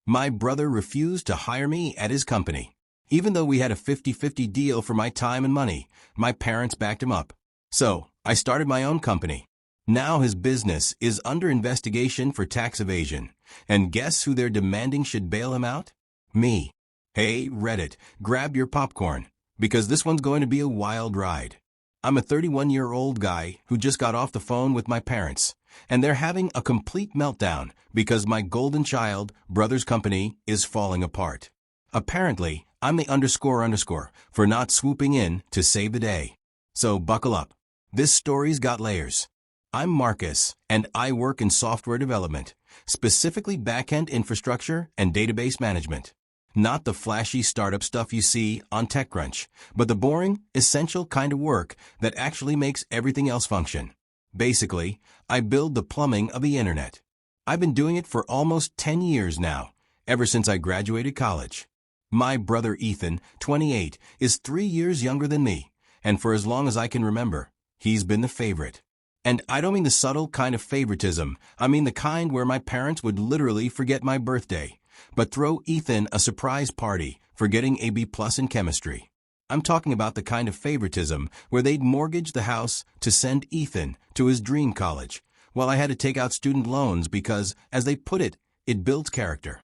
My brother refused to hire me at his company. Even though we had a 50-50 deal for my time and money, my parents backed him up. So, I started my own company. Now his business is under investigation for tax evasion. And guess who they're demanding should bail him out? Me. Hey, Reddit, grab your popcorn, because this one's going to be a wild ride. I'm a 31-year-old guy who just got off the phone with my parents, and they're having a complete meltdown because my golden child, brother's company, is falling apart. Apparently, I'm the __ for not swooping in to save the day. So buckle up. This story's got layers. I'm Marcus, and I work in software development, specifically backend infrastructure and database management. Not the flashy startup stuff you see on TechCrunch, but the boring, essential kind of work that actually makes everything else function. Basically, I build the plumbing of the internet. I've been doing it for almost 10 years now, ever since I graduated college. My brother Ethan, 28, is 3 years younger than me, and for as long as I can remember, he's been the favorite. And I don't mean the subtle kind of favoritism, I mean the kind where my parents would literally forget my birthday, but throw Ethan a surprise party for getting a B+ in chemistry. I'm talking about the kind of favoritism where they'd mortgage the house to send Ethan to his dream college, while I had to take out student loans because, as they put it, it builds character.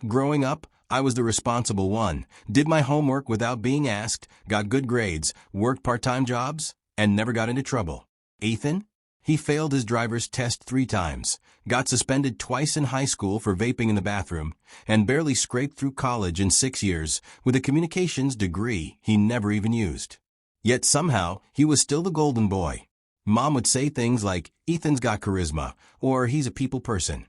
Growing up, I was the responsible one, did my homework without being asked, got good grades, worked part-time jobs, and never got into trouble. Ethan? He failed his driver's test 3 times, got suspended twice in high school for vaping in the bathroom, and barely scraped through college in 6 years with a communications degree he never even used. Yet somehow, he was still the golden boy. Mom would say things like, "Ethan's got charisma," or "he's a people person."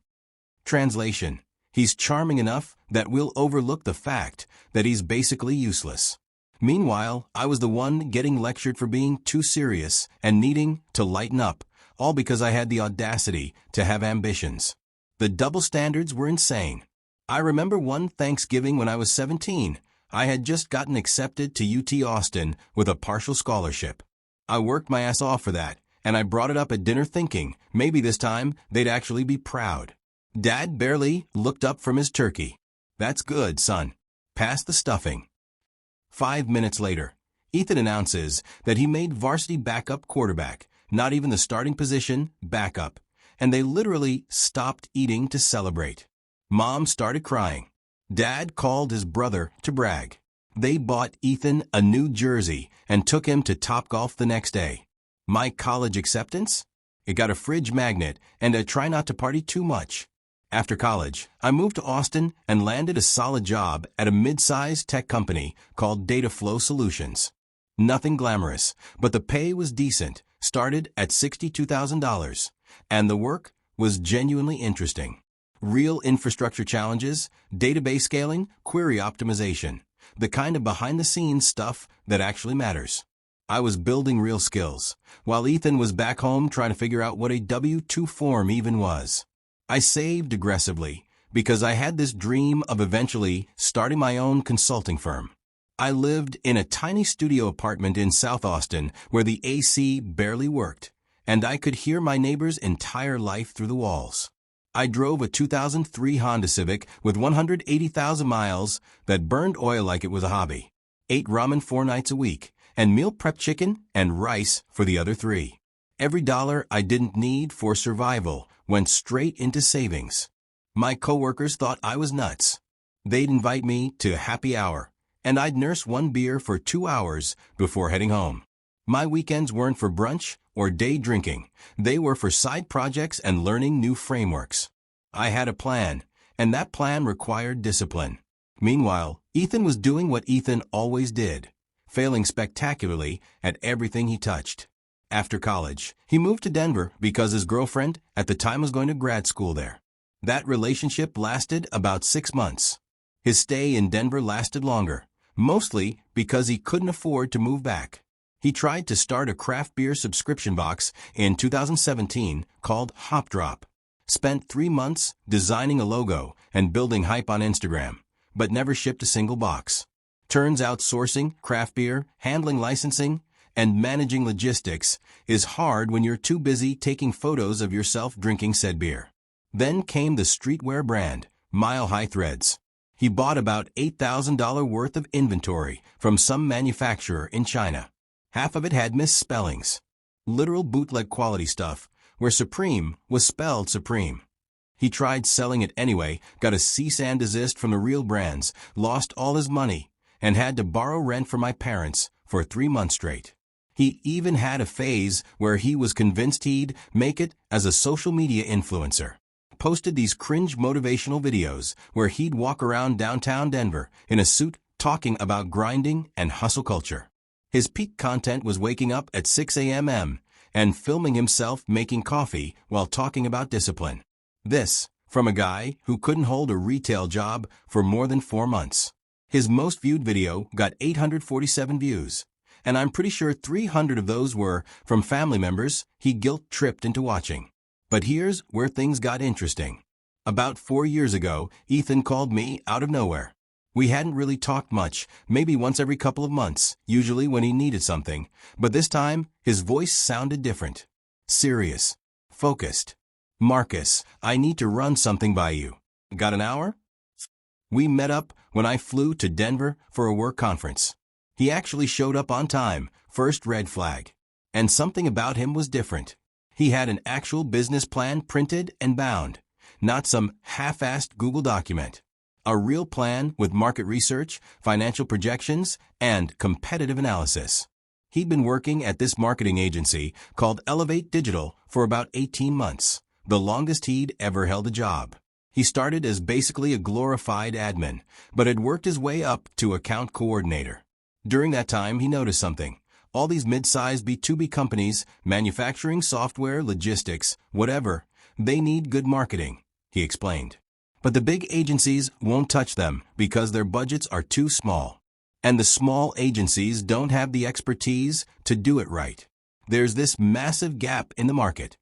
Translation: he's charming enough that we'll overlook the fact that he's basically useless. Meanwhile, I was the one getting lectured for being too serious and needing to lighten up, all because I had the audacity to have ambitions. The double standards were insane. I remember one Thanksgiving when I was 17. I had just gotten accepted to UT Austin with a partial scholarship. I worked my ass off for that, and I brought it up at dinner thinking maybe this time they'd actually be proud. Dad barely looked up from his turkey. "That's good, son. Pass the stuffing." 5 minutes later, Ethan announces that he made varsity backup quarterback, not even the starting position, backup, and they literally stopped eating to celebrate. Mom started crying. Dad called his brother to brag. They bought Ethan a new jersey and took him to Topgolf the next day. My college acceptance? It got a fridge magnet and a try not to party too much. After college, I moved to Austin and landed a solid job at a mid-sized tech company called Data Flow Solutions. Nothing glamorous, but the pay was decent, started at $62,000, and the work was genuinely interesting. Real infrastructure challenges, database scaling, query optimization, the kind of behind-the-scenes stuff that actually matters. I was building real skills, while Ethan was back home trying to figure out what a W-2 form even was. I saved aggressively because I had this dream of eventually starting my own consulting firm. I lived in a tiny studio apartment in South Austin where the AC barely worked, and I could hear my neighbor's entire life through the walls. I drove a 2003 Honda Civic with 180,000 miles that burned oil like it was a hobby, ate ramen 4 nights a week, and meal prep chicken and rice for the other 3. Every dollar I didn't need for survival went straight into savings. My coworkers thought I was nuts. They'd invite me to happy hour, and I'd nurse 1 beer for 2 hours before heading home. My weekends weren't for brunch or day drinking. They were for side projects and learning new frameworks. I had a plan, and that plan required discipline. Meanwhile, Ethan was doing what Ethan always did, failing spectacularly at everything he touched. After college, he moved to Denver because his girlfriend at the time was going to grad school there. That relationship lasted about 6 months. His stay in Denver lasted longer, mostly because he couldn't afford to move back. He tried to start a craft beer subscription box in 2017 called Hop Drop. Spent 3 months designing a logo and building hype on Instagram, but never shipped a single box. Turns out sourcing craft beer, handling licensing, and managing logistics is hard when you're too busy taking photos of yourself drinking said beer. Then came the streetwear brand, Mile High Threads. He bought about $8,000 worth of inventory from some manufacturer in China. Half of it had misspellings. Literal bootleg quality stuff, where Supreme was spelled Supreme. He tried selling it anyway, got a cease and desist from the real brands, lost all his money, and had to borrow rent from my parents for 3 months straight. He even had a phase where he was convinced he'd make it as a social media influencer. Posted these cringe motivational videos where he'd walk around downtown Denver in a suit talking about grinding and hustle culture. His peak content was waking up at 6 a.m. and filming himself making coffee while talking about discipline. This, from a guy who couldn't hold a retail job for more than 4 months. His most viewed video got 847 views, and I'm pretty sure 300 of those were from family members he guilt-tripped into watching. But here's where things got interesting. About 4 years ago, Ethan called me out of nowhere. We hadn't really talked much, maybe once every couple of months, usually when he needed something, but this time, his voice sounded different. Serious. Focused. "Marcus, I need to run something by you. Got an hour?" We met up when I flew to Denver for a work conference. He actually showed up on time, first red flag. And something about him was different. He had an actual business plan printed and bound, not some half-assed Google document. A real plan with market research, financial projections, and competitive analysis. He'd been working at this marketing agency called Elevate Digital for about 18 months, the longest he'd ever held a job. He started as basically a glorified admin, but had worked his way up to account coordinator. During that time, he noticed something. All these mid-sized B2B companies, manufacturing, software, logistics, whatever, they need good marketing, he explained. But the big agencies won't touch them because their budgets are too small. And the small agencies don't have the expertise to do it right. There's this massive gap in the market.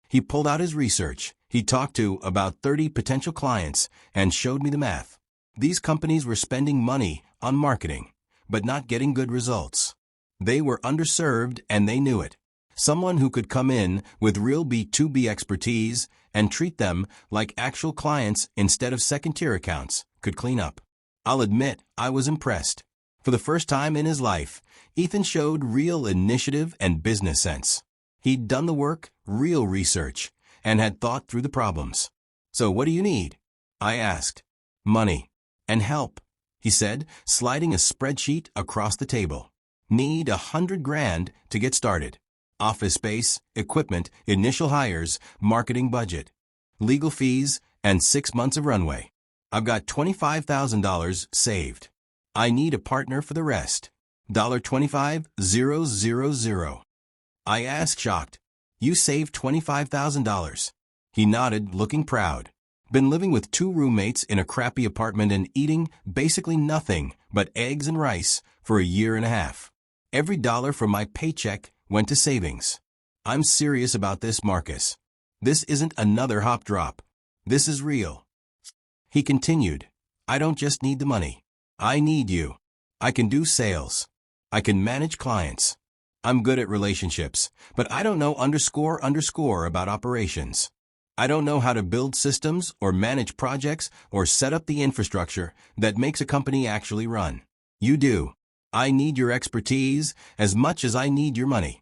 He pulled out his research. He talked to about 30 potential clients and showed me the math. These companies were spending money on marketing, but not getting good results. They were underserved and they knew it. Someone who could come in with real B2B expertise and treat them like actual clients instead of second-tier accounts could clean up. I'll admit, I was impressed. For the first time in his life, Ethan showed real initiative and business sense. He'd done the work, real research, and had thought through the problems. "So what do you need?" I asked. "Money. And help," he said, sliding a spreadsheet across the table. "Need 100 grand to get started. Office space, equipment, initial hires, marketing budget, legal fees, and 6 months of runway. I've got $25,000 saved. I need a partner for the rest. $25,000. I asked, shocked. "You saved $25,000. He nodded, looking proud. Been living with 2 roommates in a crappy apartment and eating basically nothing but eggs and rice for a year and a half. Every dollar from my paycheck went to savings. I'm serious about this, Marcus. This isn't another hop drop. This is real." He continued, "I don't just need the money. I need you. I can do sales. I can manage clients. I'm good at relationships, but I don't know __ about operations. I don't know how to build systems or manage projects or set up the infrastructure that makes a company actually run. You do. I need your expertise as much as I need your money."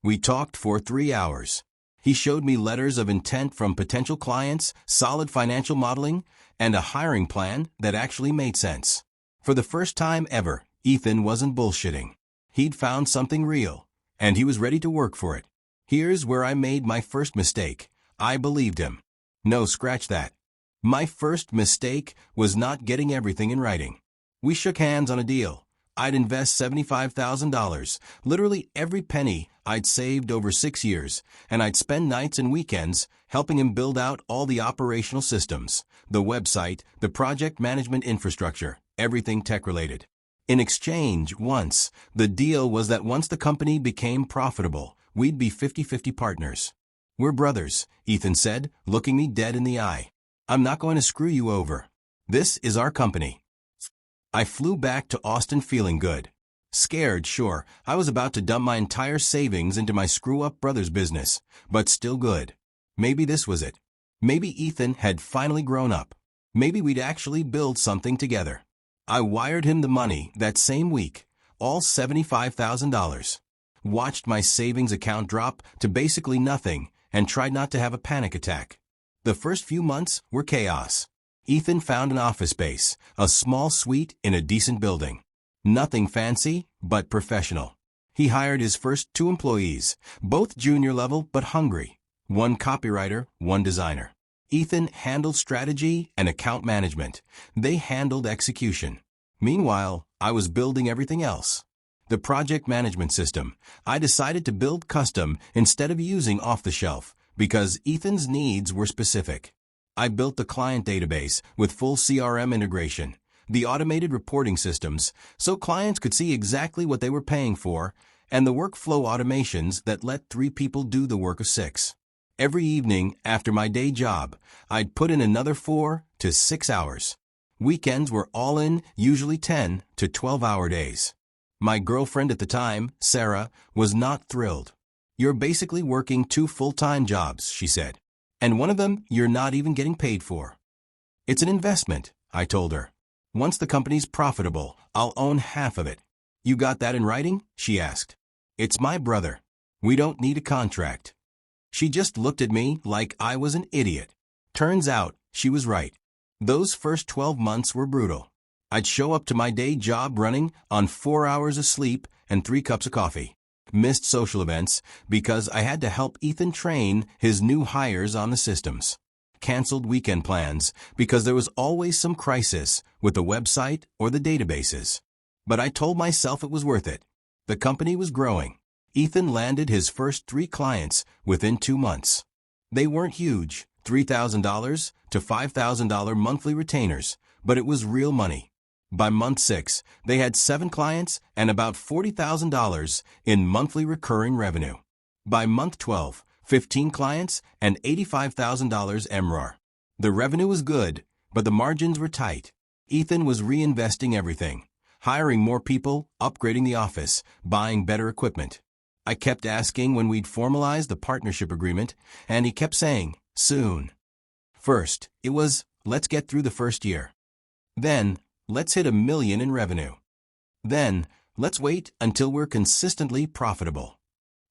We talked for 3 hours. He showed me letters of intent from potential clients, solid financial modeling, and a hiring plan that actually made sense. For the first time ever, Ethan wasn't bullshitting. He'd found something real, and he was ready to work for it. Here's where I made my first mistake. I believed him. No, scratch that. My first mistake was not getting everything in writing. We shook hands on a deal. I'd invest $75,000, literally every penny I'd saved over 6 years, and I'd spend nights and weekends helping him build out all the operational systems, the website, the project management infrastructure, everything tech-related. In exchange, the deal was that once the company became profitable, we'd be 50-50 partners. "We're brothers," Ethan said, looking me dead in the eye. "I'm not going to screw you over. This is our company." I flew back to Austin feeling good. Scared, sure. I was about to dump my entire savings into my screw-up brother's business, but still good. Maybe this was it. Maybe Ethan had finally grown up. Maybe we'd actually build something together. I wired him the money that same week, all $75,000. Watched my savings account drop to basically nothing and tried not to have a panic attack. The first few months were chaos. Ethan found an office space, a small suite in a decent building. Nothing fancy, but professional. He hired his first 2 employees, both junior level but hungry. One copywriter, one designer. Ethan handled strategy and account management. They handled execution. Meanwhile, I was building everything else. The project management system. I decided to build custom instead of using off-the-shelf because Ethan's needs were specific. I built the client database with full CRM integration, the automated reporting systems so clients could see exactly what they were paying for, and the workflow automations that let 3 people do the work of 6. Every evening after my day job, I'd put in another 4 to 6 hours. Weekends were all in, usually 10 to 12-hour days. My girlfriend at the time, Sarah, was not thrilled. "You're basically working 2 full-time jobs," she said. "And one of them you're not even getting paid for." "It's an investment," I told her. "Once the company's profitable, I'll own half of it." "You got that in writing?" she asked. "It's my brother. We don't need a contract." She just looked at me like I was an idiot. Turns out, she was right. Those first 12 months were brutal. I'd show up to my day job running on 4 hours of sleep and 3 cups of coffee. Missed social events because I had to help Ethan train his new hires on the systems. Canceled weekend plans because there was always some crisis with the website or the databases. But I told myself it was worth it. The company was growing. Ethan landed his first 3 clients within 2 months. They weren't huge, $3,000 to $5,000 monthly retainers, but it was real money. By month 6, they had 7 clients and about $40,000 in monthly recurring revenue. By month 12, 15 clients and $85,000 MRR. The revenue was good, but the margins were tight. Ethan was reinvesting everything, hiring more people, upgrading the office, buying better equipment. I kept asking when we'd formalize the partnership agreement, and he kept saying, "Soon." First, it was, "Let's get through the first year." Then, "Let's hit $1 million in revenue." Then, "Let's wait until we're consistently profitable."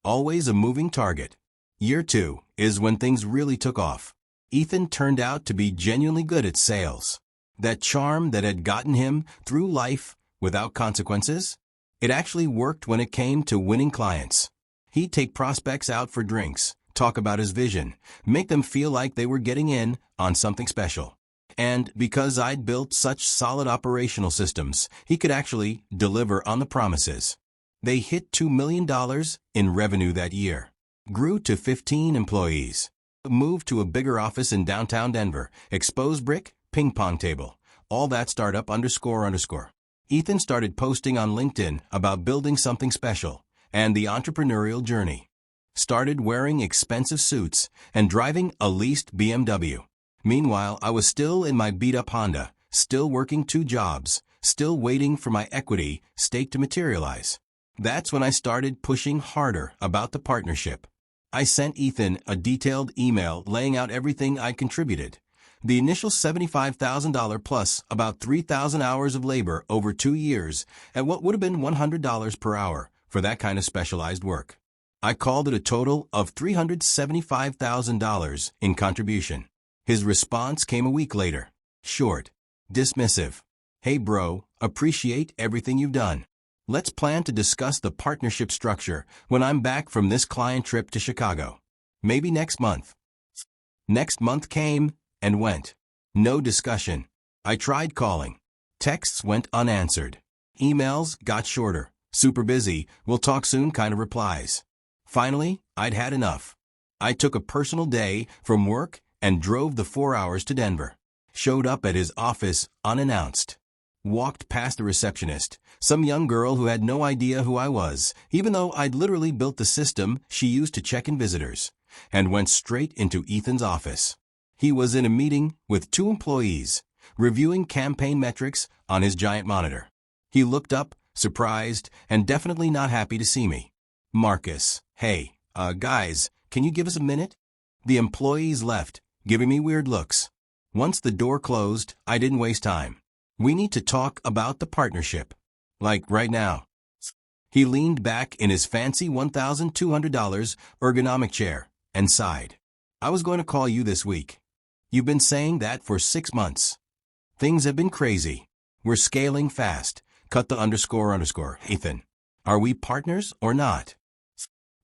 Always a moving target. Year 2 is when things really took off. Ethan turned out to be genuinely good at sales. That charm that had gotten him through life without consequences, it actually worked when it came to winning clients. He'd take prospects out for drinks, talk about his vision, make them feel like they were getting in on something special. And because I'd built such solid operational systems, he could actually deliver on the promises. They hit $2 million in revenue that year, grew to 15 employees, moved to a bigger office in downtown Denver, exposed brick, ping pong table, all that startup __. Ethan started posting on LinkedIn about building something special and the entrepreneurial journey. Started wearing expensive suits and driving a leased BMW. Meanwhile, I was still in my beat-up Honda, still working 2 jobs, still waiting for my equity stake to materialize. That's when I started pushing harder about the partnership. I sent Ethan a detailed email laying out everything I contributed. The initial $75,000 plus about 3,000 hours of labor over 2 years at what would have been $100 per hour for that kind of specialized work. I called it a total of $375,000 in contribution. His response came a week later. Short. Dismissive. "Hey bro, appreciate everything you've done. Let's plan to discuss the partnership structure when I'm back from this client trip to Chicago. Maybe next month." Next month came and went. No discussion. I tried calling. Texts went unanswered. Emails got shorter. Super busy, we'll talk soon kind of replies. Finally, I'd had enough. I took a personal day from work and drove the 4 hours to Denver. Showed up at his office unannounced. Walked past the receptionist, some young girl who had no idea who I was, even though I'd literally built the system she used to check in visitors, and went straight into Ethan's office. He was in a meeting with 2 employees, reviewing campaign metrics on his giant monitor. He looked up, surprised, and definitely not happy to see me. "Marcus, hey, guys, can you give us a minute?" The employees left, giving me weird looks. Once the door closed, I didn't waste time. We need to talk about the partnership. Like right now. He leaned back in his fancy $1,200 ergonomic chair and sighed. I was going to call you this week. You've been saying that for 6 months. Things have been crazy. We're scaling fast. Cut the __. Ethan, are we partners or not?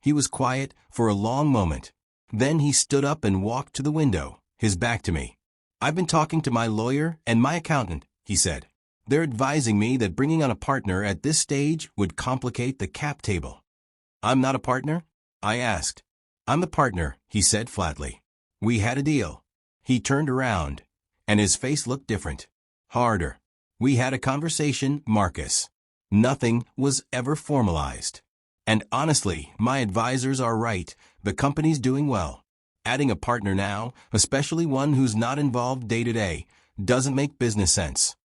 He was quiet for a long moment. Then he stood up and walked to the window, his back to me. I've been talking to my lawyer and my accountant, he said. They're advising me that bringing on a partner at this stage would complicate the cap table. I'm not a partner? I asked. I'm the partner, he said flatly. We had a deal. He turned around, and his face looked different. Harder. We had a conversation, Marcus. Nothing was ever formalized. And honestly, my advisors are right. The company's doing well. Adding a partner now, especially one who's not involved day to day, doesn't make business sense.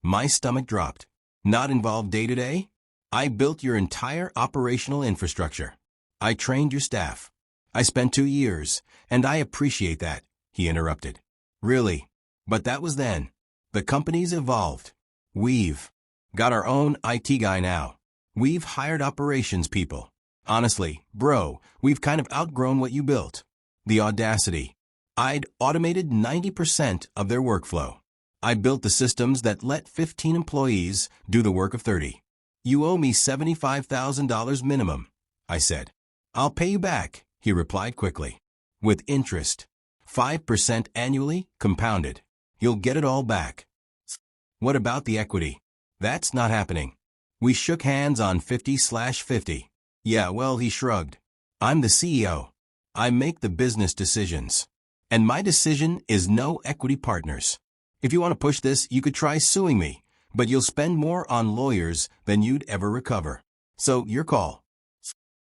My stomach dropped. Not involved day to day? I built your entire operational infrastructure. I trained your staff. I spent 2 years, and I appreciate that, he interrupted. Really? But that was then. The company's evolved. We've got our own IT guy now. We've hired operations people. Honestly, bro, we've kind of outgrown what you built. The audacity. I'd automated 90% of their workflow. I built the systems that let 15 employees do the work of 30. You owe me $75,000 minimum, I said. I'll pay you back, he replied quickly. With interest. 5% annually, compounded. You'll get it all back. What about the equity? That's not happening. We shook hands on 50/50. Yeah, well, he shrugged. I'm the CEO. I make the business decisions. And my decision is no equity partners. If you want to push this, you could try suing me, but you'll spend more on lawyers than you'd ever recover. So, your call.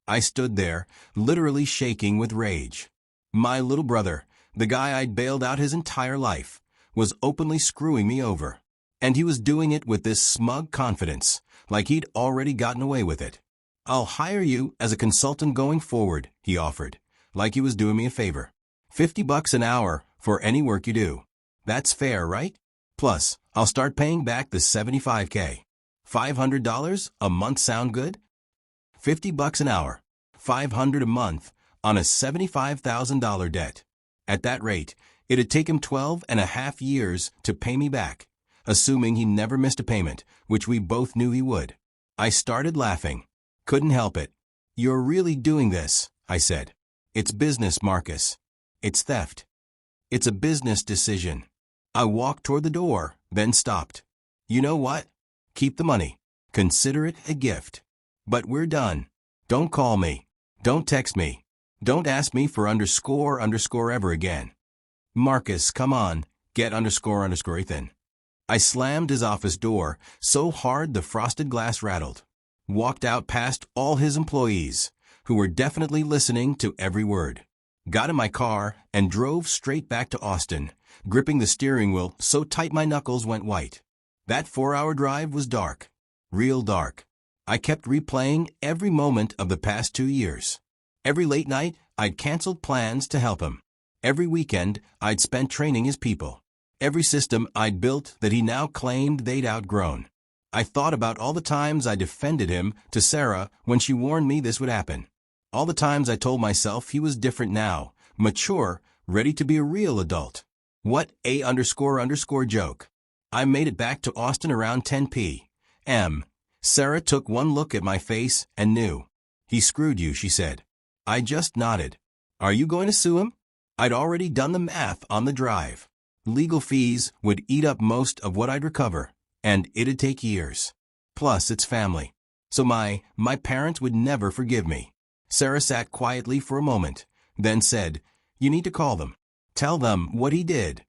I stood there, literally shaking with rage. My little brother, the guy I'd bailed out his entire life, was openly screwing me over. And he was doing it with this smug confidence, like he'd already gotten away with it. I'll hire you as a consultant going forward, he offered, like he was doing me a favor. $50 an hour for any work you do. That's fair, right? Plus, I'll start paying back the $75K. $500 a month sound good? $50 an hour, $500 a month on a $75,000 debt. At that rate, it'd take him 12.5 years to pay me back, assuming he never missed a payment, which we both knew he would. I started laughing. Couldn't help it. You're really doing this, I said. It's business, Marcus. It's theft. It's a business decision. I walked toward the door, then stopped. You know what? Keep the money. Consider it a gift. But we're done. Don't call me. Don't text me. Don't ask me for __ ever again. Marcus, come on. Get __ Ethan. I slammed his office door so hard the frosted glass rattled. Walked out past all his employees, who were definitely listening to every word. Got in my car and drove straight back to Austin, gripping the steering wheel so tight my knuckles went white. That 4-hour drive was dark. Real dark. I kept replaying every moment of the past 2 years. Every late night, I'd canceled plans to help him. Every weekend, I'd spent training his people. Every system I'd built that he now claimed they'd outgrown. I thought about all the times I defended him to Sarah when she warned me this would happen. All the times I told myself he was different now, mature, ready to be a real adult. What __ joke. I made it back to Austin around 10 p.m. Sarah took one look at my face and knew. He screwed you, she said. I just nodded. Are you going to sue him? I'd already done the math on the drive. Legal fees would eat up most of what I'd recover, and it'd take years. Plus, it's family. So my parents would never forgive me. Sarah sat quietly for a moment, then said, You need to call them. Tell them what he did.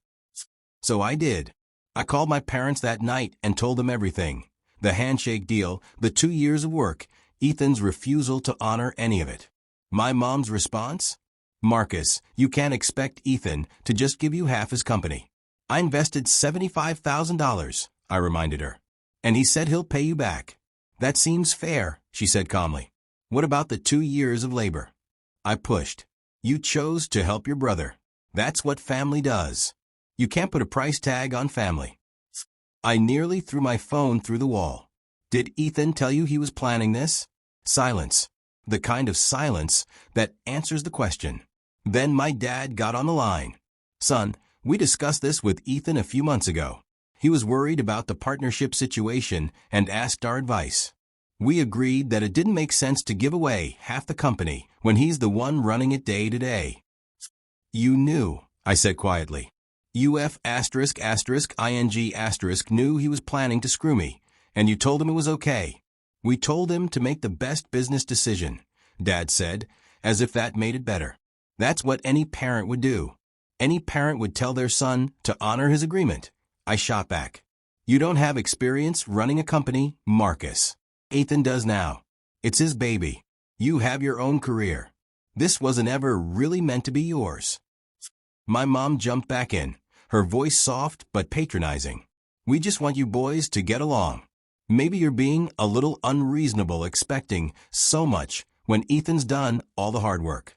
So I did. I called my parents that night and told them everything. The handshake deal, the 2 years of work, Ethan's refusal to honor any of it. My mom's response? Marcus, you can't expect Ethan to just give you half his company. I invested $75,000, I reminded her. And he said he'll pay you back. That seems fair, she said calmly. What about the 2 years of labor? I pushed. You chose to help your brother. That's what family does. You can't put a price tag on family. I nearly threw my phone through the wall. Did Ethan tell you he was planning this? Silence. The kind of silence that answers the question. Then my dad got on the line. Son, we discussed this with Ethan a few months ago. He was worried about the partnership situation and asked our advice. We agreed that it didn't make sense to give away half the company when he's the one running it day to day. You knew, I said quietly. UF **ing* knew he was planning to screw me, and you told him it was okay. We told him to make the best business decision, Dad said, as if that made it better. That's what any parent would do. Any parent would tell their son to honor his agreement. I shot back. You don't have experience running a company, Marcus. Ethan does now. It's his baby. You have your own career. This wasn't ever really meant to be yours. My mom jumped back in, her voice soft but patronizing. We just want you boys to get along. Maybe you're being a little unreasonable expecting so much when Ethan's done all the hard work.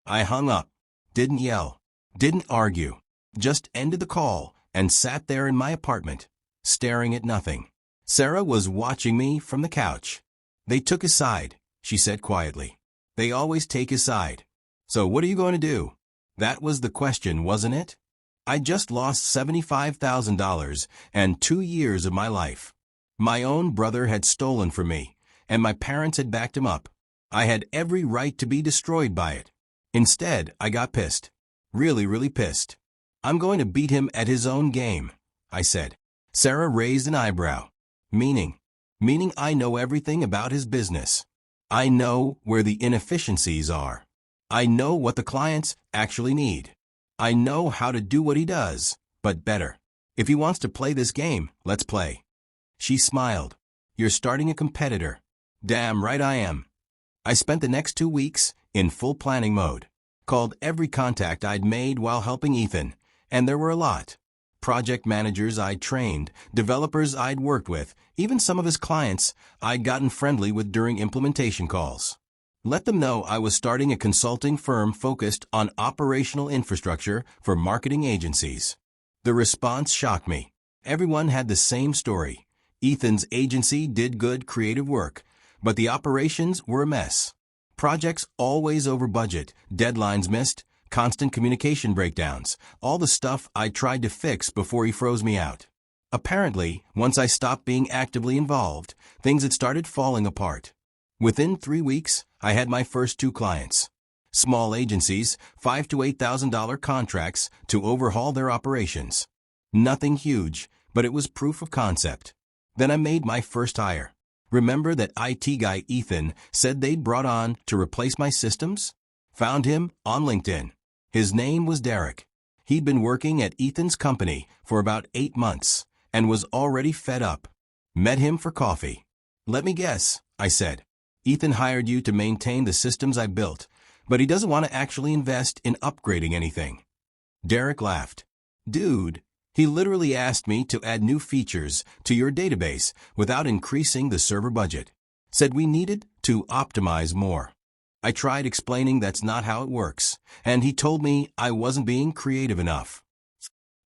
I hung up, didn't yell, didn't argue, just ended the call and sat there in my apartment, staring at nothing. Sarah was watching me from the couch. They took his side, she said quietly. They always take his side. So what are you going to do? That was the question, wasn't it? I just lost $75,000 and 2 years of my life. My own brother had stolen from me, and my parents had backed him up. I had every right to be destroyed by it. Instead, I got pissed. Really pissed. I'm going to beat him at his own game, I said. Sarah raised an eyebrow. Meaning I know everything about his business. I know where the inefficiencies are. I know what the clients actually need. I know how to do what he does, but better. If he wants to play this game, let's play. She smiled. You're starting a competitor. Damn right I am. I spent the next 2 weeks in full planning mode. Called every contact I'd made while helping Ethan, and there were a lot. Project managers I'd trained, developers I'd worked with, even some of his clients I'd gotten friendly with during implementation calls. Let them know I was starting a consulting firm focused on operational infrastructure for marketing agencies. The response shocked me. Everyone had the same story. Ethan's agency did good creative work, but the operations were a mess. Projects always over budget, deadlines missed, constant communication breakdowns, all the stuff I tried to fix before he froze me out. Apparently, once I stopped being actively involved, things had started falling apart. Within 3 weeks, I had my first 2 clients. Small agencies, $5,000 to $8,000 contracts to overhaul their operations. Nothing huge, but it was proof of concept. Then I made my first hire. Remember that IT guy Ethan said they'd brought on to replace my systems? Found him on LinkedIn. His name was Derek. He'd been working at Ethan's company for about 8 months and was already fed up. Met him for coffee. Let me guess, I said. Ethan hired you to maintain the systems I built, but he doesn't want to actually invest in upgrading anything. Derek laughed. Dude, he literally asked me to add new features to your database without increasing the server budget. Said we needed to optimize more. I tried explaining that's not how it works, and he told me I wasn't being creative enough.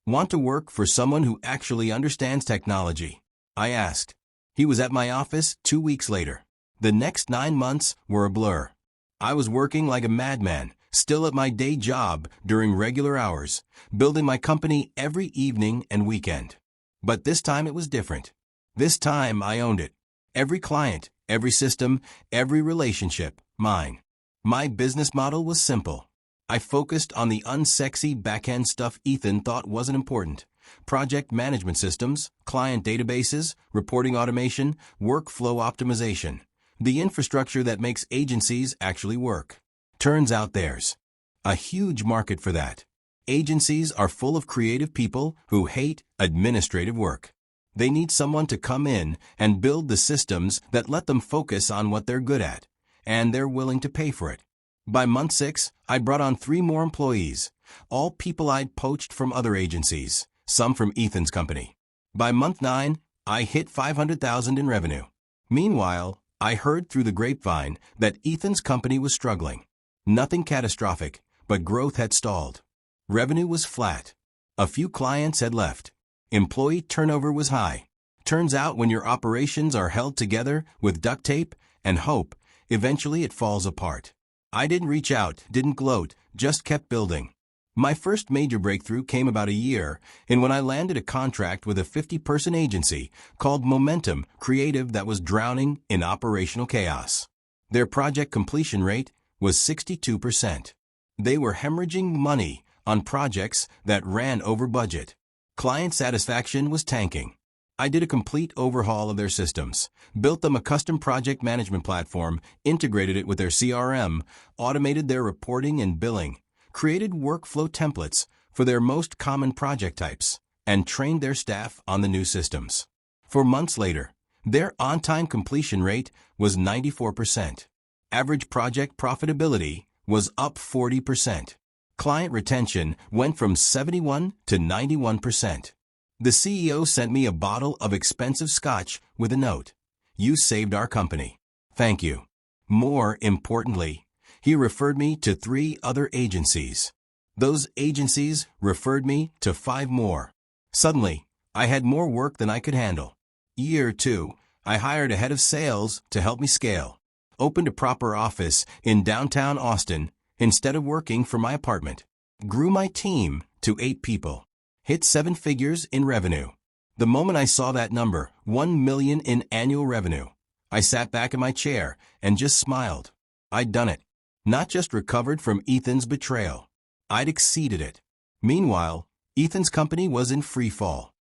Want to work for someone who actually understands technology? I asked. He was at my office 2 weeks later. The next 9 months were a blur. I was working like a madman, still at my day job during regular hours, building my company every evening and weekend. But this time it was different. This time I owned it. Every client, every system, every relationship, mine. My business model was simple. I focused on the unsexy backend stuff Ethan thought wasn't important. Project management systems, client databases, reporting automation, workflow optimization. The infrastructure that makes agencies actually work. Turns out there's a huge market for that. Agencies are full of creative people who hate administrative work. They need someone to come in and build the systems that let them focus on what they're good at, and they're willing to pay for it. By month 6, I brought on 3 more employees, all people I'd poached from other agencies, some from Ethan's company. By month 9, I hit $500,000 in revenue. Meanwhile, I heard through the grapevine that Ethan's company was struggling. Nothing catastrophic, but growth had stalled. Revenue was flat. A few clients had left. Employee turnover was high. Turns out when your operations are held together with duct tape and hope, eventually it falls apart. I didn't reach out, didn't gloat, just kept building. My first major breakthrough came about a year in when I landed a contract with a 50-person agency called Momentum Creative that was drowning in operational chaos. Their project completion rate was 62%. They were hemorrhaging money on projects that ran over budget. Client satisfaction was tanking. I did a complete overhaul of their systems, built them a custom project management platform, integrated it with their CRM, automated their reporting and billing, created workflow templates for their most common project types, and trained their staff on the new systems. 4 months later, their on-time completion rate was 94%. Average project profitability was up 40%. Client retention went from 71 to 91%. The CEO sent me a bottle of expensive scotch with a note. "You saved our company. Thank you." More importantly, he referred me to 3 other agencies. Those agencies referred me to 5 more. Suddenly, I had more work than I could handle. Year 2, I hired a head of sales to help me scale. Opened a proper office in downtown Austin instead of working from my apartment. Grew my team to 8 people. Hit 7 figures in revenue. The moment I saw that number, 1 million in annual revenue, I sat back in my chair and just smiled. I'd done it. Not just recovered from Ethan's betrayal. I'd exceeded it. Meanwhile, Ethan's company was in free fall.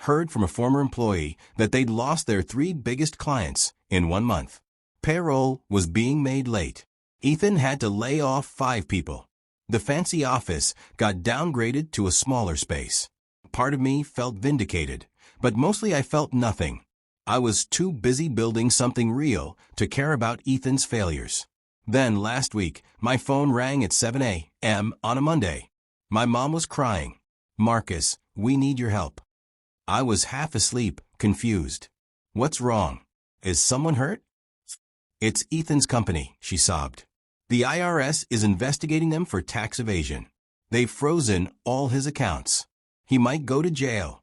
Heard from a former employee that they'd lost their 3 biggest clients in 1 month. Payroll was being made late. Ethan had to lay off 5 people. The fancy office got downgraded to a smaller space. Part of me felt vindicated, but mostly I felt nothing. I was too busy building something real to care about Ethan's failures. Then last week, my phone rang at 7 a.m. on a Monday. My mom was crying. "Marcus, we need your help." I was half asleep, confused. "What's wrong? Is someone hurt?" "It's Ethan's company," she sobbed. "The IRS is investigating them for tax evasion. They've frozen all his accounts. He might go to jail."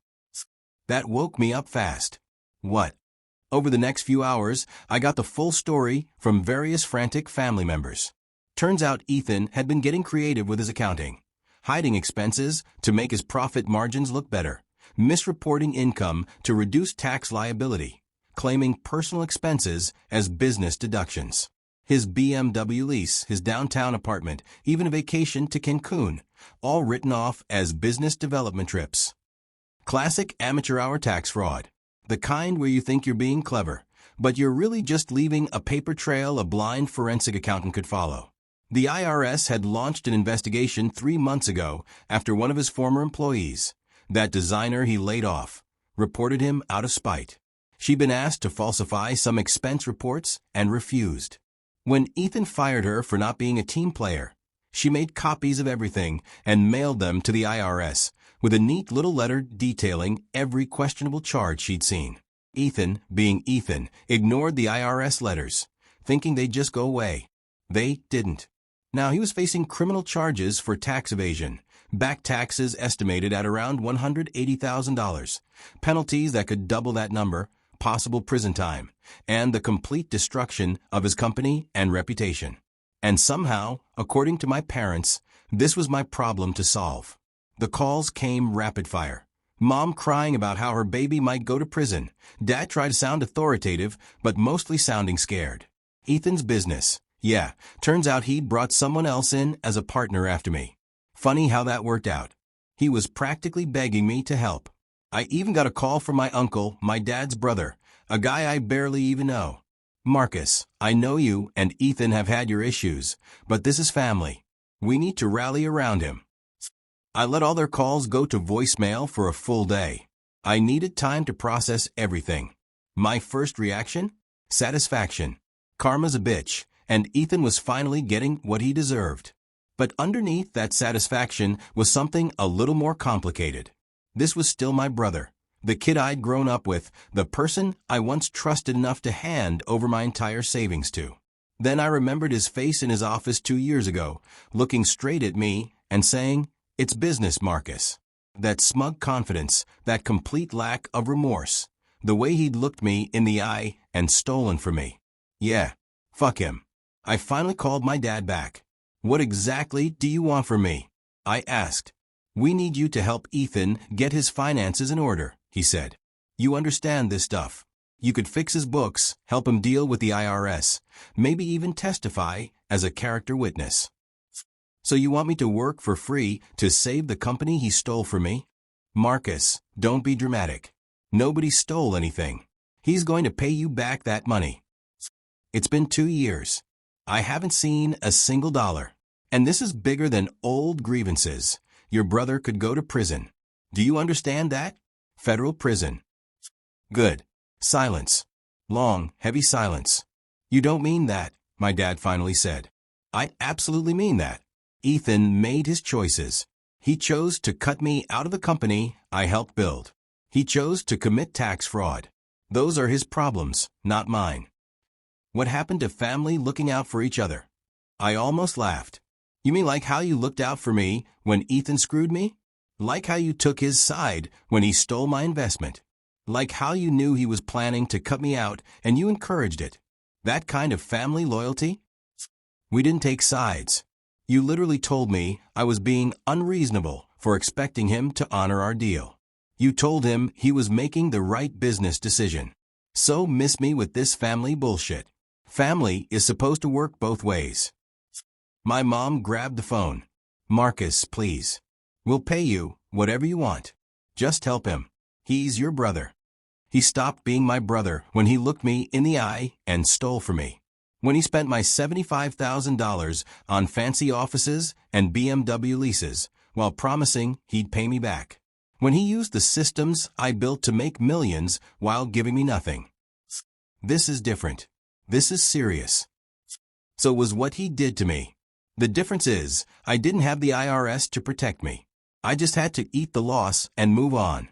That woke me up fast. What? Over the next few hours, I got the full story from various frantic family members. Turns out Ethan had been getting creative with his accounting, hiding expenses to make his profit margins look better, misreporting income to reduce tax liability, claiming personal expenses as business deductions. His BMW lease, his downtown apartment, even a vacation to Cancun, all written off as business development trips. Classic amateur hour tax fraud. The kind where you think you're being clever, but you're really just leaving a paper trail a blind forensic accountant could follow. The IRS had launched an investigation 3 months ago after one of his former employees, that designer he laid off, reported him out of spite. She'd been asked to falsify some expense reports and refused. When Ethan fired her for not being a team player, she made copies of everything and mailed them to the IRS with a neat little letter detailing every questionable charge she'd seen. Ethan, being Ethan, ignored the IRS letters, thinking they'd just go away. They didn't. Now he was facing criminal charges for tax evasion, back taxes estimated at around $180,000, penalties that could double that number, possible prison time, and the complete destruction of his company and reputation. And somehow, according to my parents, this was my problem to solve. The calls came rapid fire. Mom crying about how her baby might go to prison. Dad tried to sound authoritative, but mostly sounding scared. Ethan's business. Yeah, turns out he'd brought someone else in as a partner after me. Funny how that worked out. He was practically begging me to help. I even got a call from my uncle, my dad's brother, a guy I barely even know. "Marcus, I know you and Ethan have had your issues, but this is family. We need to rally around him." I let all their calls go to voicemail for a full day. I needed time to process everything. My first reaction? Satisfaction. Karma's a bitch, and Ethan was finally getting what he deserved. But underneath that satisfaction was something a little more complicated. This was still my brother, the kid I'd grown up with, the person I once trusted enough to hand over my entire savings to. Then I remembered his face in his office 2 years ago, looking straight at me and saying, "It's business, Marcus." That smug confidence, that complete lack of remorse, the way he'd looked me in the eye and stolen from me. Yeah, fuck him. I finally called my dad back. What exactly do you want from me? I asked. We need you to help Ethan get his finances in order, he said. You understand this stuff. You could fix his books, help him deal with the IRS, maybe even testify as a character witness. So you want me to work for free to save the company he stole from me? Marcus, don't be dramatic. Nobody stole anything. He's going to pay you back that money. It's been 2 years. I haven't seen a single dollar. And this is bigger than old grievances. Your brother could go to prison. Do you understand that? Federal prison. Good. Silence. Long, heavy silence. You don't mean that, my dad finally said. I absolutely mean that. Ethan made his choices. He chose to cut me out of the company I helped build. He chose to commit tax fraud. Those are his problems, not mine. What happened to family looking out for each other? I almost laughed. You mean like how you looked out for me when Ethan screwed me? Like how you took his side when he stole my investment? Like how you knew he was planning to cut me out and you encouraged it? That kind of family loyalty? We didn't take sides. You literally told me I was being unreasonable for expecting him to honor our deal. You told him he was making the right business decision. So miss me with this family bullshit. Family is supposed to work both ways. My mom grabbed the phone. Marcus, please. We'll pay you whatever you want. Just help him. He's your brother. He stopped being my brother when he looked me in the eye and stole from me. When he spent my $75,000 on fancy offices and BMW leases while promising he'd pay me back. When he used the systems I built to make millions while giving me nothing. This is different. This is serious. So was what he did to me. The difference is, I didn't have the IRS to protect me. I just had to eat the loss and move on.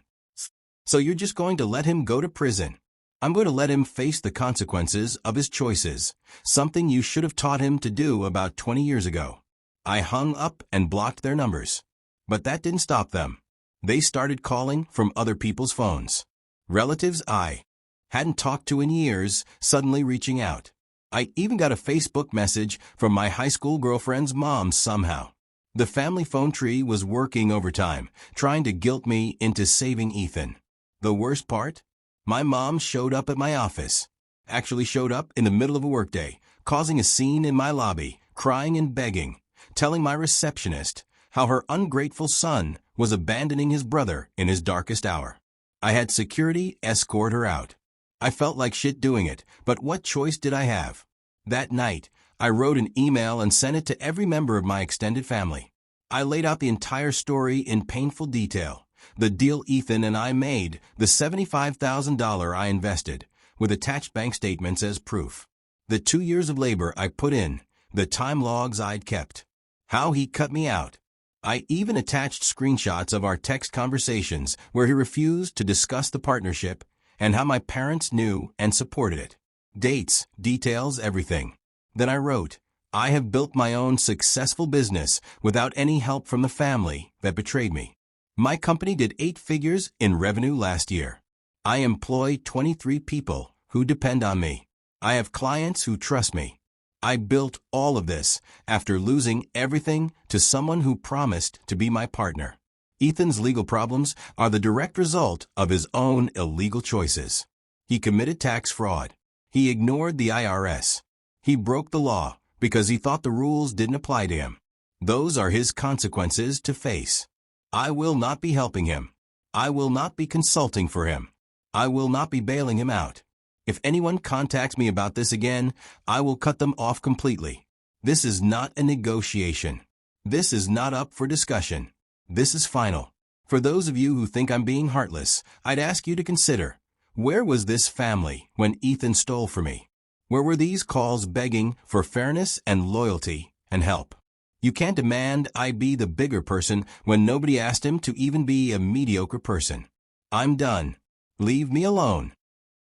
So you're just going to let him go to prison? I'm going to let him face the consequences of his choices, something you should have taught him to do about 20 years ago. I hung up and blocked their numbers. But that didn't stop them. They started calling from other people's phones. Relatives I hadn't talked to in years, suddenly reaching out. I even got a Facebook message from my high school girlfriend's mom somehow. The family phone tree was working overtime, trying to guilt me into saving Ethan. The worst part? My mom showed up at my office. Actually showed up in the middle of a workday, causing a scene in my lobby, crying and begging, telling my receptionist how her ungrateful son was abandoning his brother in his darkest hour. I had security escort her out. I felt like shit doing it, but what choice did I have? That night, I wrote an email and sent it to every member of my extended family. I laid out the entire story in painful detail. The deal Ethan and I made, the $75,000 I invested, with attached bank statements as proof. The 2 years of labor I put in, the time logs I'd kept. How he cut me out. I even attached screenshots of our text conversations where he refused to discuss the partnership and how my parents knew and supported it. Dates, details, everything. Then I wrote, I have built my own successful business without any help from the family that betrayed me. My company did 8 figures in revenue last year. I employ 23 people who depend on me. I have clients who trust me. I built all of this after losing everything to someone who promised to be my partner. Ethan's legal problems are the direct result of his own illegal choices. He committed tax fraud. He ignored the IRS. He broke the law because he thought the rules didn't apply to him. Those are his consequences to face. I will not be helping him. I will not be consulting for him. I will not be bailing him out. If anyone contacts me about this again, I will cut them off completely. This is not a negotiation. This is not up for discussion. This is final. For those of you who think I'm being heartless, I'd ask you to consider, where was this family when Ethan stole from me? Where were these calls begging for fairness and loyalty and help? You can't demand I be the bigger person when nobody asked him to even be a mediocre person. I'm done. Leave me alone.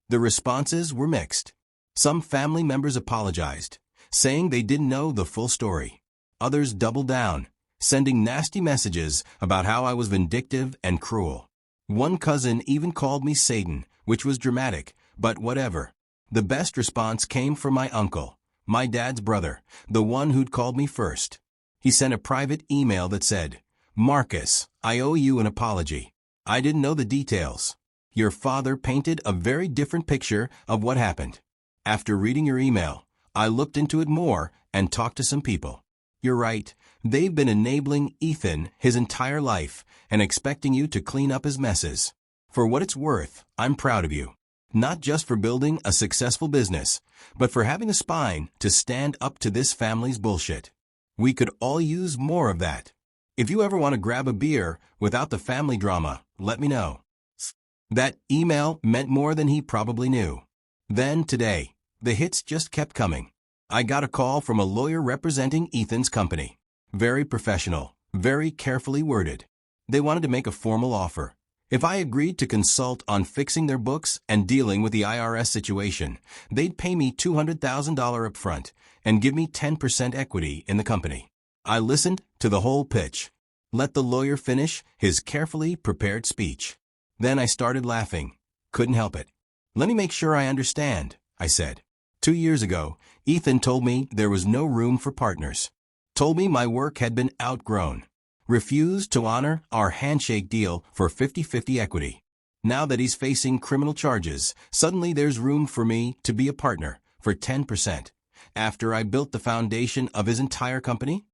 The responses were mixed. Some family members apologized, saying they didn't know the full story. Others doubled down, sending nasty messages about how I was vindictive and cruel. One cousin even called me Satan, which was dramatic, but whatever. The best response came from my uncle, my dad's brother, the one who'd called me first. He sent a private email that said, "Marcus, I owe you an apology. I didn't know the details. Your father painted a very different picture of what happened. After reading your email, I looked into it more and talked to some people. You're right, they've been enabling Ethan his entire life and expecting you to clean up his messes. For what it's worth, I'm proud of you. Not just for building a successful business, but for having the spine to stand up to this family's bullshit. We could all use more of that. If you ever want to grab a beer without the family drama, let me know." That email meant more than he probably knew. Then, today, the hits just kept coming. I got a call from a lawyer representing Ethan's company. Very professional, very carefully worded. They wanted to make a formal offer. If I agreed to consult on fixing their books and dealing with the IRS situation, they'd pay me $200,000 up front and give me 10% equity in the company. I listened to the whole pitch. Let the lawyer finish his carefully prepared speech. Then I started laughing. Couldn't help it. "Let me make sure I understand," I said. 2 years ago, Ethan told me there was no room for partners. Told me my work had been outgrown. Refused to honor our handshake deal for 50-50 equity. Now that he's facing criminal charges, suddenly there's room for me to be a partner for 10%. After I built the foundation of his entire company?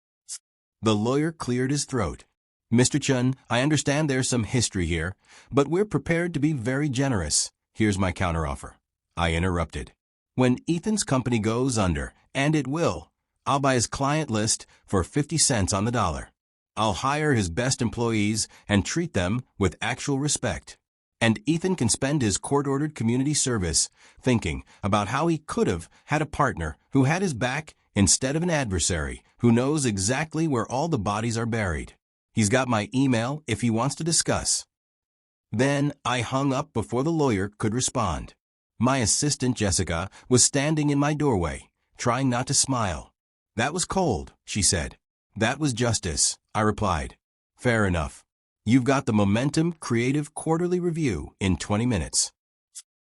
The lawyer cleared his throat. "Mr. Chun, I understand there's some history here, but we're prepared to be very generous. Here's my counteroffer." I interrupted. "When Ethan's company goes under, and it will, I'll buy his client list for 50 cents on the dollar. I'll hire his best employees and treat them with actual respect. And Ethan can spend his court-ordered community service thinking about how he could have had a partner who had his back instead of an adversary who knows exactly where all the bodies are buried. He's got my email if he wants to discuss." Then I hung up before the lawyer could respond. My assistant Jessica was standing in my doorway, trying not to smile. "That was cold," she said. "That was justice," I replied. "Fair enough. You've got the Momentum Creative Quarterly Review in 20 minutes.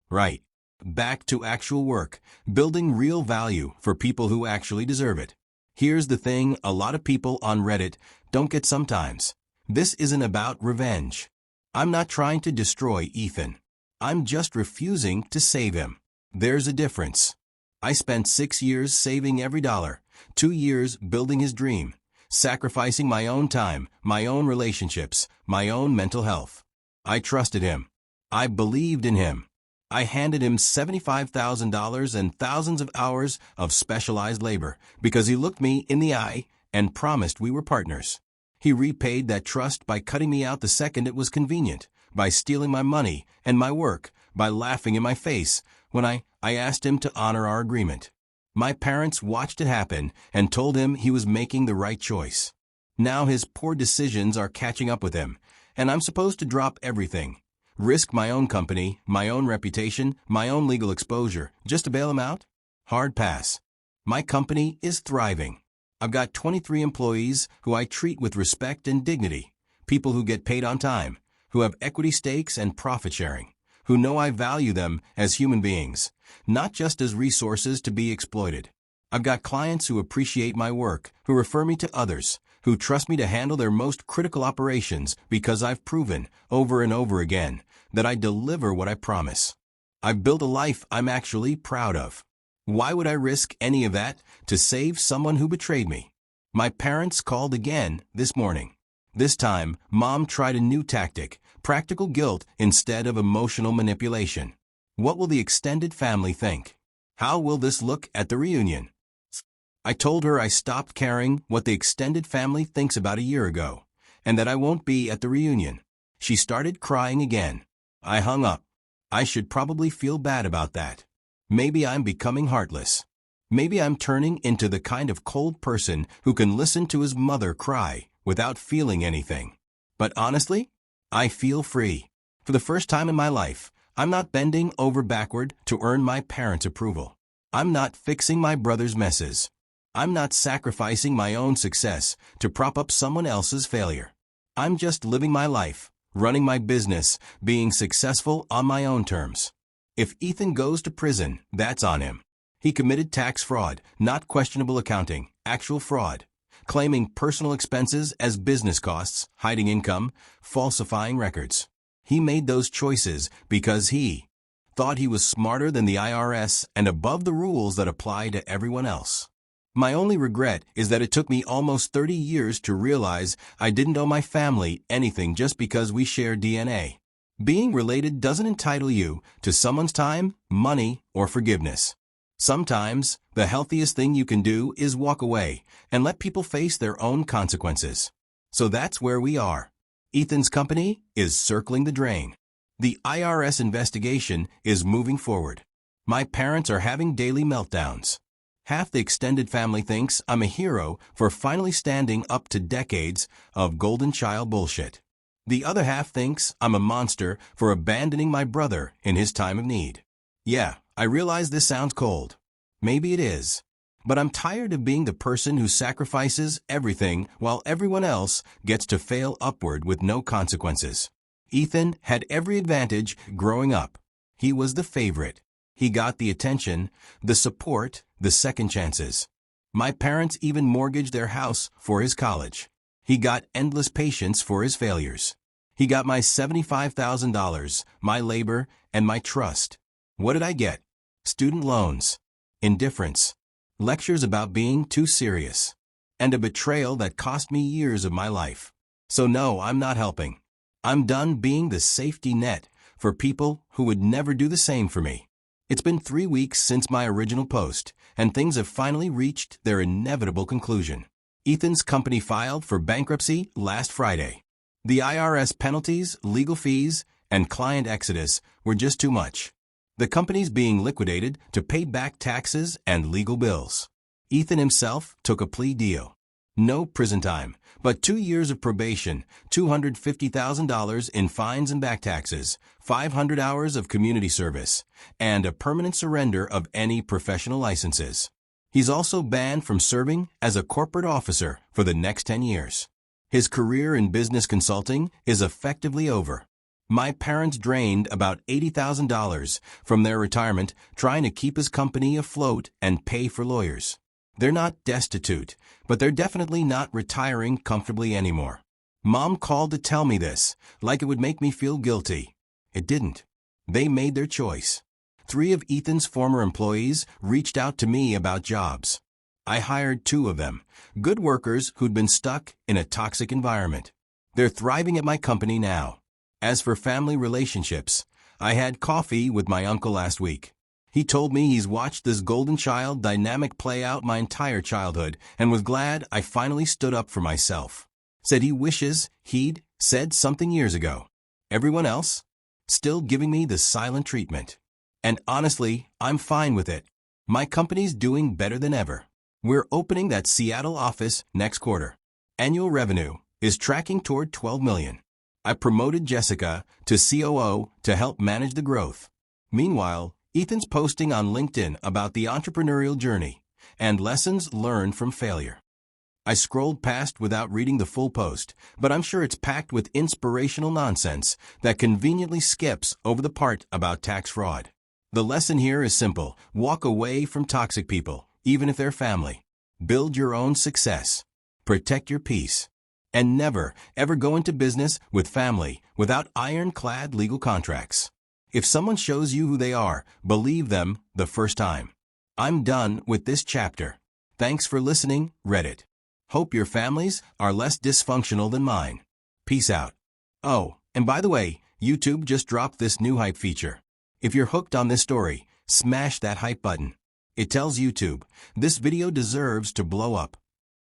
Right. Back to actual work, building real value for people who actually deserve it. Here's the thing a lot of people on Reddit don't get sometimes. This isn't about revenge. I'm not trying to destroy Ethan. I'm just refusing to save him. There's a difference. I spent 6 years saving every dollar, 2 years building his dream, sacrificing my own time, my own relationships, my own mental health. I trusted him. I believed in him. I handed him $75,000 and thousands of hours of specialized labor because he looked me in the eye and promised we were partners. He repaid that trust by cutting me out the second it was convenient, by stealing my money and my work, by laughing in my face when I asked him to honor our agreement. My parents watched it happen and told him he was making the right choice. Now his poor decisions are catching up with him, and I'm supposed to drop everything. Risk my own company, my own reputation, my own legal exposure, just to bail him out? Hard pass. My company is thriving. I've got 23 employees who I treat with respect and dignity, people who get paid on time, who have equity stakes and profit sharing, who know I value them as human beings, not just as resources to be exploited. I've got clients who appreciate my work, who refer me to others, who trust me to handle their most critical operations because I've proven, over and over again, that I deliver what I promise. I've built a life I'm actually proud of. Why would I risk any of that to save someone who betrayed me? My parents called again this morning. This time, Mom tried a new tactic, practical guilt instead of emotional manipulation. What will the extended family think? How will this look at the reunion? I told her I stopped caring what the extended family thinks about a year ago, and that I won't be at the reunion. She started crying again. I hung up. I should probably feel bad about that. Maybe I'm becoming heartless. Maybe I'm turning into the kind of cold person who can listen to his mother cry without feeling anything. But honestly, I feel free. For the first time in my life, I'm not bending over backward to earn my parents' approval. I'm not fixing my brother's messes. I'm not sacrificing my own success to prop up someone else's failure. I'm just living my life, running my business, being successful on my own terms. If Ethan goes to prison, that's on him. He committed tax fraud, not questionable accounting, actual fraud, claiming personal expenses as business costs, hiding income, falsifying records. He made those choices because he thought he was smarter than the IRS and above the rules that apply to everyone else. My only regret is that it took me almost 30 years to realize I didn't owe my family anything just because we share DNA. Being related doesn't entitle you to someone's time, money, or forgiveness. Sometimes, the healthiest thing you can do is walk away and let people face their own consequences. So that's where we are. Ethan's company is circling the drain. The IRS investigation is moving forward. My parents are having daily meltdowns. Half the extended family thinks I'm a hero for finally standing up to decades of golden child bullshit. The other half thinks I'm a monster for abandoning my brother in his time of need. Yeah, I realize this sounds cold. Maybe it is. But I'm tired of being the person who sacrifices everything while everyone else gets to fail upward with no consequences. Ethan had every advantage growing up. He was the favorite. He got the attention, the support, the second chances. My parents even mortgaged their house for his college. He got endless patience for his failures. He got my $75,000, my labor, and my trust. What did I get? Student loans, indifference, lectures about being too serious, and a betrayal that cost me years of my life. So no, I'm not helping. I'm done being the safety net for people who would never do the same for me. It's been 3 weeks since my original post, and things have finally reached their inevitable conclusion. Ethan's company filed for bankruptcy last Friday. The IRS penalties, legal fees, and client exodus were just too much. The company's being liquidated to pay back taxes and legal bills. Ethan himself took a plea deal. No prison time, but 2 years of probation, $250,000 in fines and back taxes, 500 hours of community service, and a permanent surrender of any professional licenses. He's also banned from serving as a corporate officer for the next 10 years. His career in business consulting is effectively over. My parents drained about $80,000 from their retirement trying to keep his company afloat and pay for lawyers. They're not destitute, but they're definitely not retiring comfortably anymore. Mom called to tell me this, like it would make me feel guilty. It didn't. They made their choice. 3 of Ethan's former employees reached out to me about jobs. I hired 2 of them, good workers who'd been stuck in a toxic environment. They're thriving at my company now. As for family relationships, I had coffee with my uncle last week. He told me he's watched this golden child dynamic play out my entire childhood and was glad I finally stood up for myself. Said he wishes he'd said something years ago. Everyone else? Still giving me the silent treatment. And honestly, I'm fine with it. My company's doing better than ever. We're opening that Seattle office next quarter. Annual revenue is tracking toward $12 million. I promoted Jessica to COO to help manage the growth. Meanwhile, Ethan's posting on LinkedIn about the entrepreneurial journey and lessons learned from failure. I scrolled past without reading the full post, but I'm sure it's packed with inspirational nonsense that conveniently skips over the part about tax fraud. The lesson here is simple. Walk away from toxic people, even if they're family. Build your own success. Protect your peace. And never, ever go into business with family without ironclad legal contracts. If someone shows you who they are, believe them the first time. I'm done with this chapter. Thanks for listening, Reddit. Hope your families are less dysfunctional than mine. Peace out. Oh, and by the way, YouTube just dropped this new hype feature. If you're hooked on this story, smash that hype button. It tells YouTube, this video deserves to blow up.